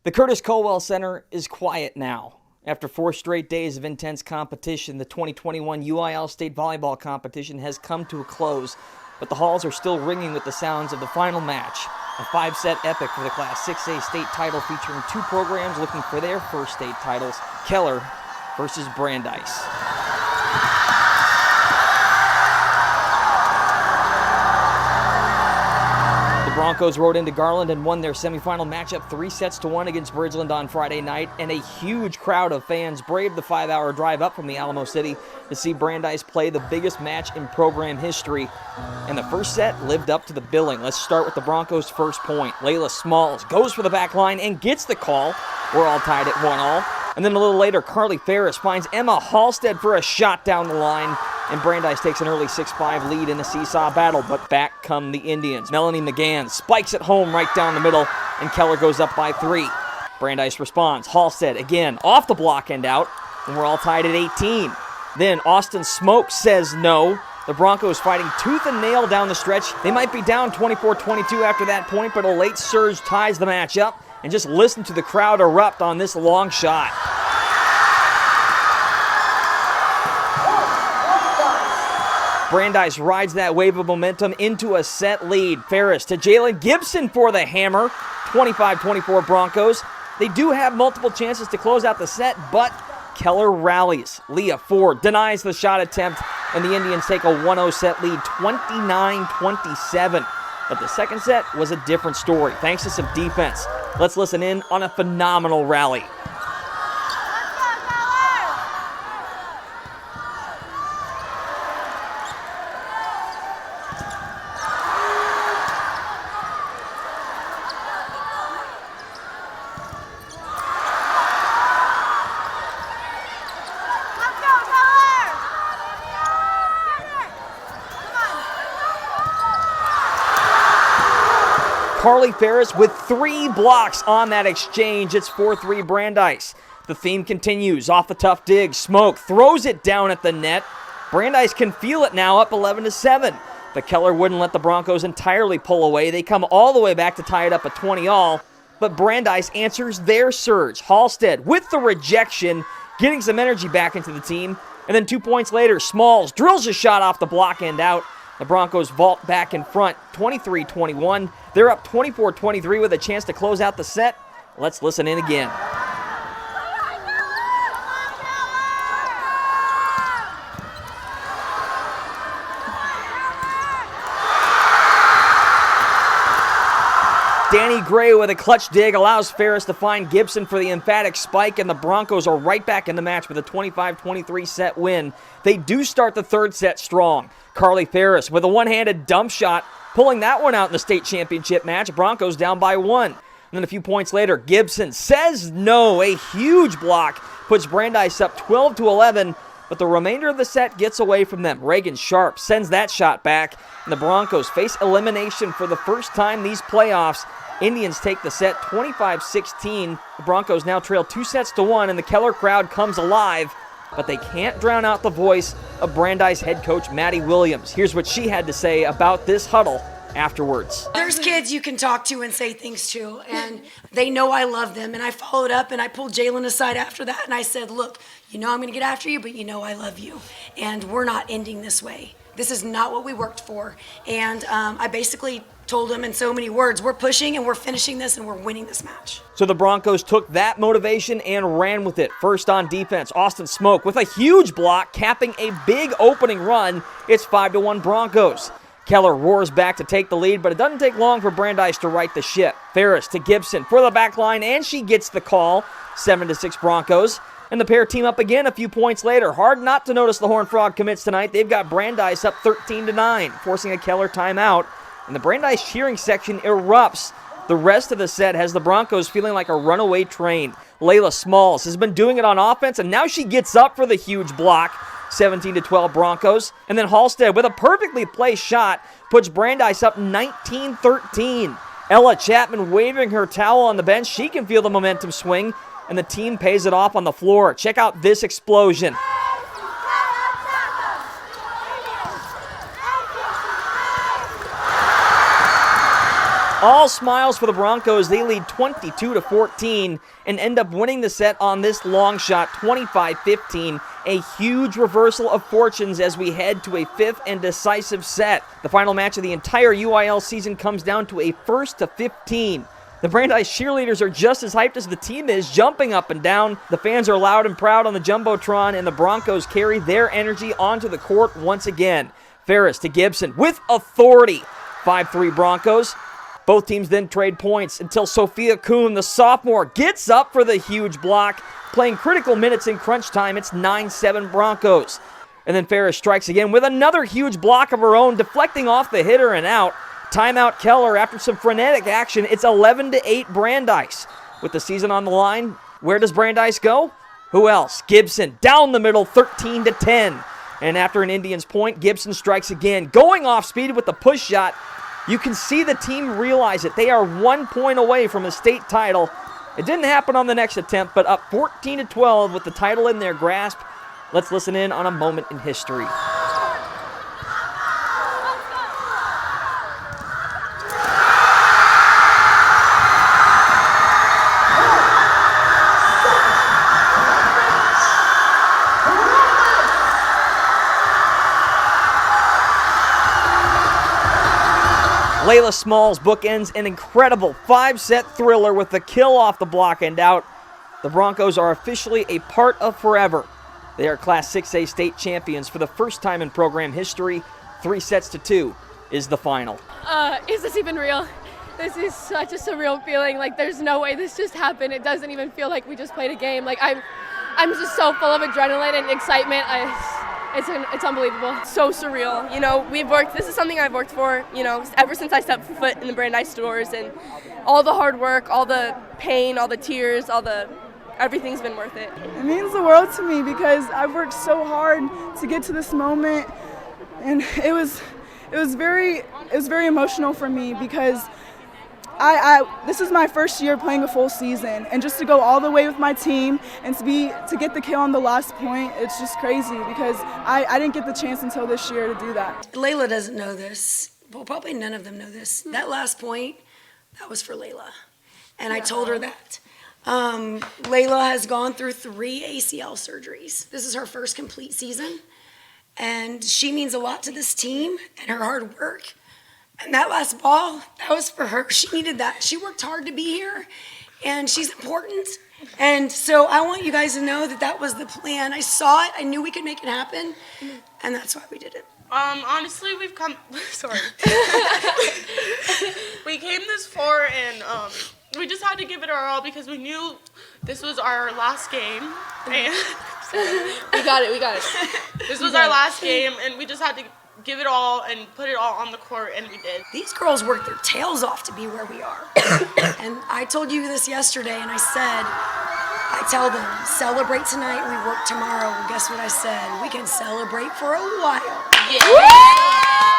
The Curtis Culwell Center is quiet now. After 4 straight days of intense competition, the 2021 UIL State Volleyball competition has come to a close, but the halls are still ringing with the sounds of the final match, a 5-set epic for the Class 6A state title featuring 2 programs looking for their first state titles, Keller versus Brandeis. The Broncos rode into Garland and won their semifinal matchup 3-1 against Bridgeland on Friday night, and a huge crowd of fans braved the 5-hour drive up from the Alamo City to see Brandeis play the biggest match in program history. And the first set lived up to the billing. Let's start with the Broncos' first point. Layla Smalls goes for the back line and gets the call. We're all tied at 1-1. And then a little later, Carly Ferris finds Emma Halstead for a shot down the line, and Brandeis takes an early 6-5 lead in a seesaw battle, but back come the Indians. Melanie McGann spikes it home right down the middle, and Keller goes up by 3. Brandeis responds. Halstead again off the block and out, and we're all tied at 18. Then Austin Smoke says no. The Broncos fighting tooth and nail down the stretch. They might be down 24-22 after that point, but a late surge ties the match up. And just listen to the crowd erupt on this long shot. Brandeis rides that wave of momentum into a set lead. Ferris to Jalen Gibson for the hammer. 25-24 Broncos. They do have multiple chances to close out the set, but Keller rallies. Leah Ford denies the shot attempt, and the Indians take a 1-0 set lead, 29-27. But the second set was a different story, thanks to some defense. Let's listen in on a phenomenal rally. Carly Ferris with 3 blocks on that exchange. It's 4-3 Brandeis. The theme continues. Off a tough dig, Smoke throws it down at the net. Brandeis can feel it now, up 11-7. But Keller wouldn't let the Broncos entirely pull away. They come all the way back to tie it up at 20-all. But Brandeis answers their surge. Halstead with the rejection, getting some energy back into the team. And then 2 points later, Smalls drills a shot off the block end out. The Broncos vault back in front, 23-21. They're up 24-23 with a chance to close out the set. Let's listen in again. Danny Gray with a clutch dig allows Ferris to find Gibson for the emphatic spike, and the Broncos are right back in the match with a 25-23 set win. They do start the third set strong. Carly Ferris with a one-handed dump shot, pulling that one out in the state championship match. Broncos down by 1. And then a few points later, Gibson says no. A huge block puts Brandeis up 12-11, but the remainder of the set gets away from them. Reagan Sharp sends that shot back, and the Broncos face elimination for the first time these playoffs. Indians take the set 25-16. The Broncos now trail 2-1, and the Keller crowd comes alive, but they can't drown out the voice of Brandeis head coach Maddie Williams. Here's what she had to say about this huddle afterwards. There's kids you can talk to and say things to, and they know I love them. And I followed up, and I pulled Jalen aside after that, and I said, look, you know I'm going to get after you, but you know I love you, and we're not ending this way. This is not what we worked for. And I basically told him in so many words, we're pushing and we're finishing this and we're winning this match. So the Broncos took that motivation and ran with it. First on defense, Austin Smoke with a huge block, capping a big opening run. It's 5-1 Broncos. Keller roars back to take the lead, but it doesn't take long for Brandeis to right the ship. Ferris to Gibson for the back line, and she gets the call. 7-6 Broncos. And the pair team up again a few points later. Hard not to notice the Horned Frog commits tonight. They've got Brandeis up 13-9, forcing a Keller timeout. And the Brandeis cheering section erupts. The rest of the set has the Broncos feeling like a runaway train. Layla Smalls has been doing it on offense, and now she gets up for the huge block. 17-12 Broncos. And then Halstead with a perfectly placed shot puts Brandeis up 19-13. Ella Chapman waving her towel on the bench. She can feel the momentum swing, and the team pays it off on the floor. Check out this explosion. All smiles for the Broncos. They lead 22-14 and end up winning the set on this long shot, 25-15. A huge reversal of fortunes as we head to a fifth and decisive set. The final match of the entire UIL season comes down to a 1-15. The Brandeis cheerleaders are just as hyped as the team is, jumping up and down. The fans are loud and proud on the Jumbotron, and the Broncos carry their energy onto the court once again. Ferris to Gibson with authority. 5-3 Broncos. Both teams then trade points until Sophia Kuhn, the sophomore, gets up for the huge block. Playing critical minutes in crunch time, it's 9-7 Broncos. And then Ferris strikes again with another huge block of her own, deflecting off the hitter and out. Timeout Keller after some frenetic action. It's 11-8 Brandeis. With the season on the line, where does Brandeis go? Who else? Gibson down the middle, 13-10. And after an Indians point, Gibson strikes again, going off speed with the push shot. You can see the team realize it. They are 1 point away from a state title. It didn't happen on the next attempt, but up 14-12 with the title in their grasp. Let's listen in on a moment in history. Layla Smalls bookends an incredible 5-set thriller with the kill off the block and out. The Broncos are officially a part of forever. They are Class 6A state champions for the first time in program history. 3-2 is the final. Is this even real? This is such a surreal feeling. Like, there's no way this just happened. It doesn't even feel like we just played a game. Like, I'm just so full of adrenaline and excitement. It's unbelievable. So surreal. You know, this is something I've worked for, you know, ever since I stepped foot in the Brandeis doors, and all the hard work, all the pain, all the tears, everything's been worth it. It means the world to me because I've worked so hard to get to this moment, and it was very emotional for me because this is my first year playing a full season, and just to go all the way with my team and to get the kill on the last point, it's just crazy because I didn't get the chance until this year to do that. Layla doesn't know this. Well, probably none of them know this. That last point, that was for Layla. And I told her that. Layla has gone through 3 ACL surgeries. This is her first complete season. And she means a lot to this team and her hard work. And that last ball, that was for her. She needed that. She worked hard to be here, and she's important. And so I want you guys to know that that was the plan. I saw it. I knew we could make it happen, and that's why we did it. Honestly, we've come. Sorry. We came this far, and we just had to give it our all because we knew this was our last game. And We got it. This was our last game, and we just had to give it all and put it all on the court, and we did. These girls worked their tails off to be where we are. And I told you this yesterday, and I tell them, celebrate tonight, we work tomorrow. Well, guess what I said? We can celebrate for a while. Yeah.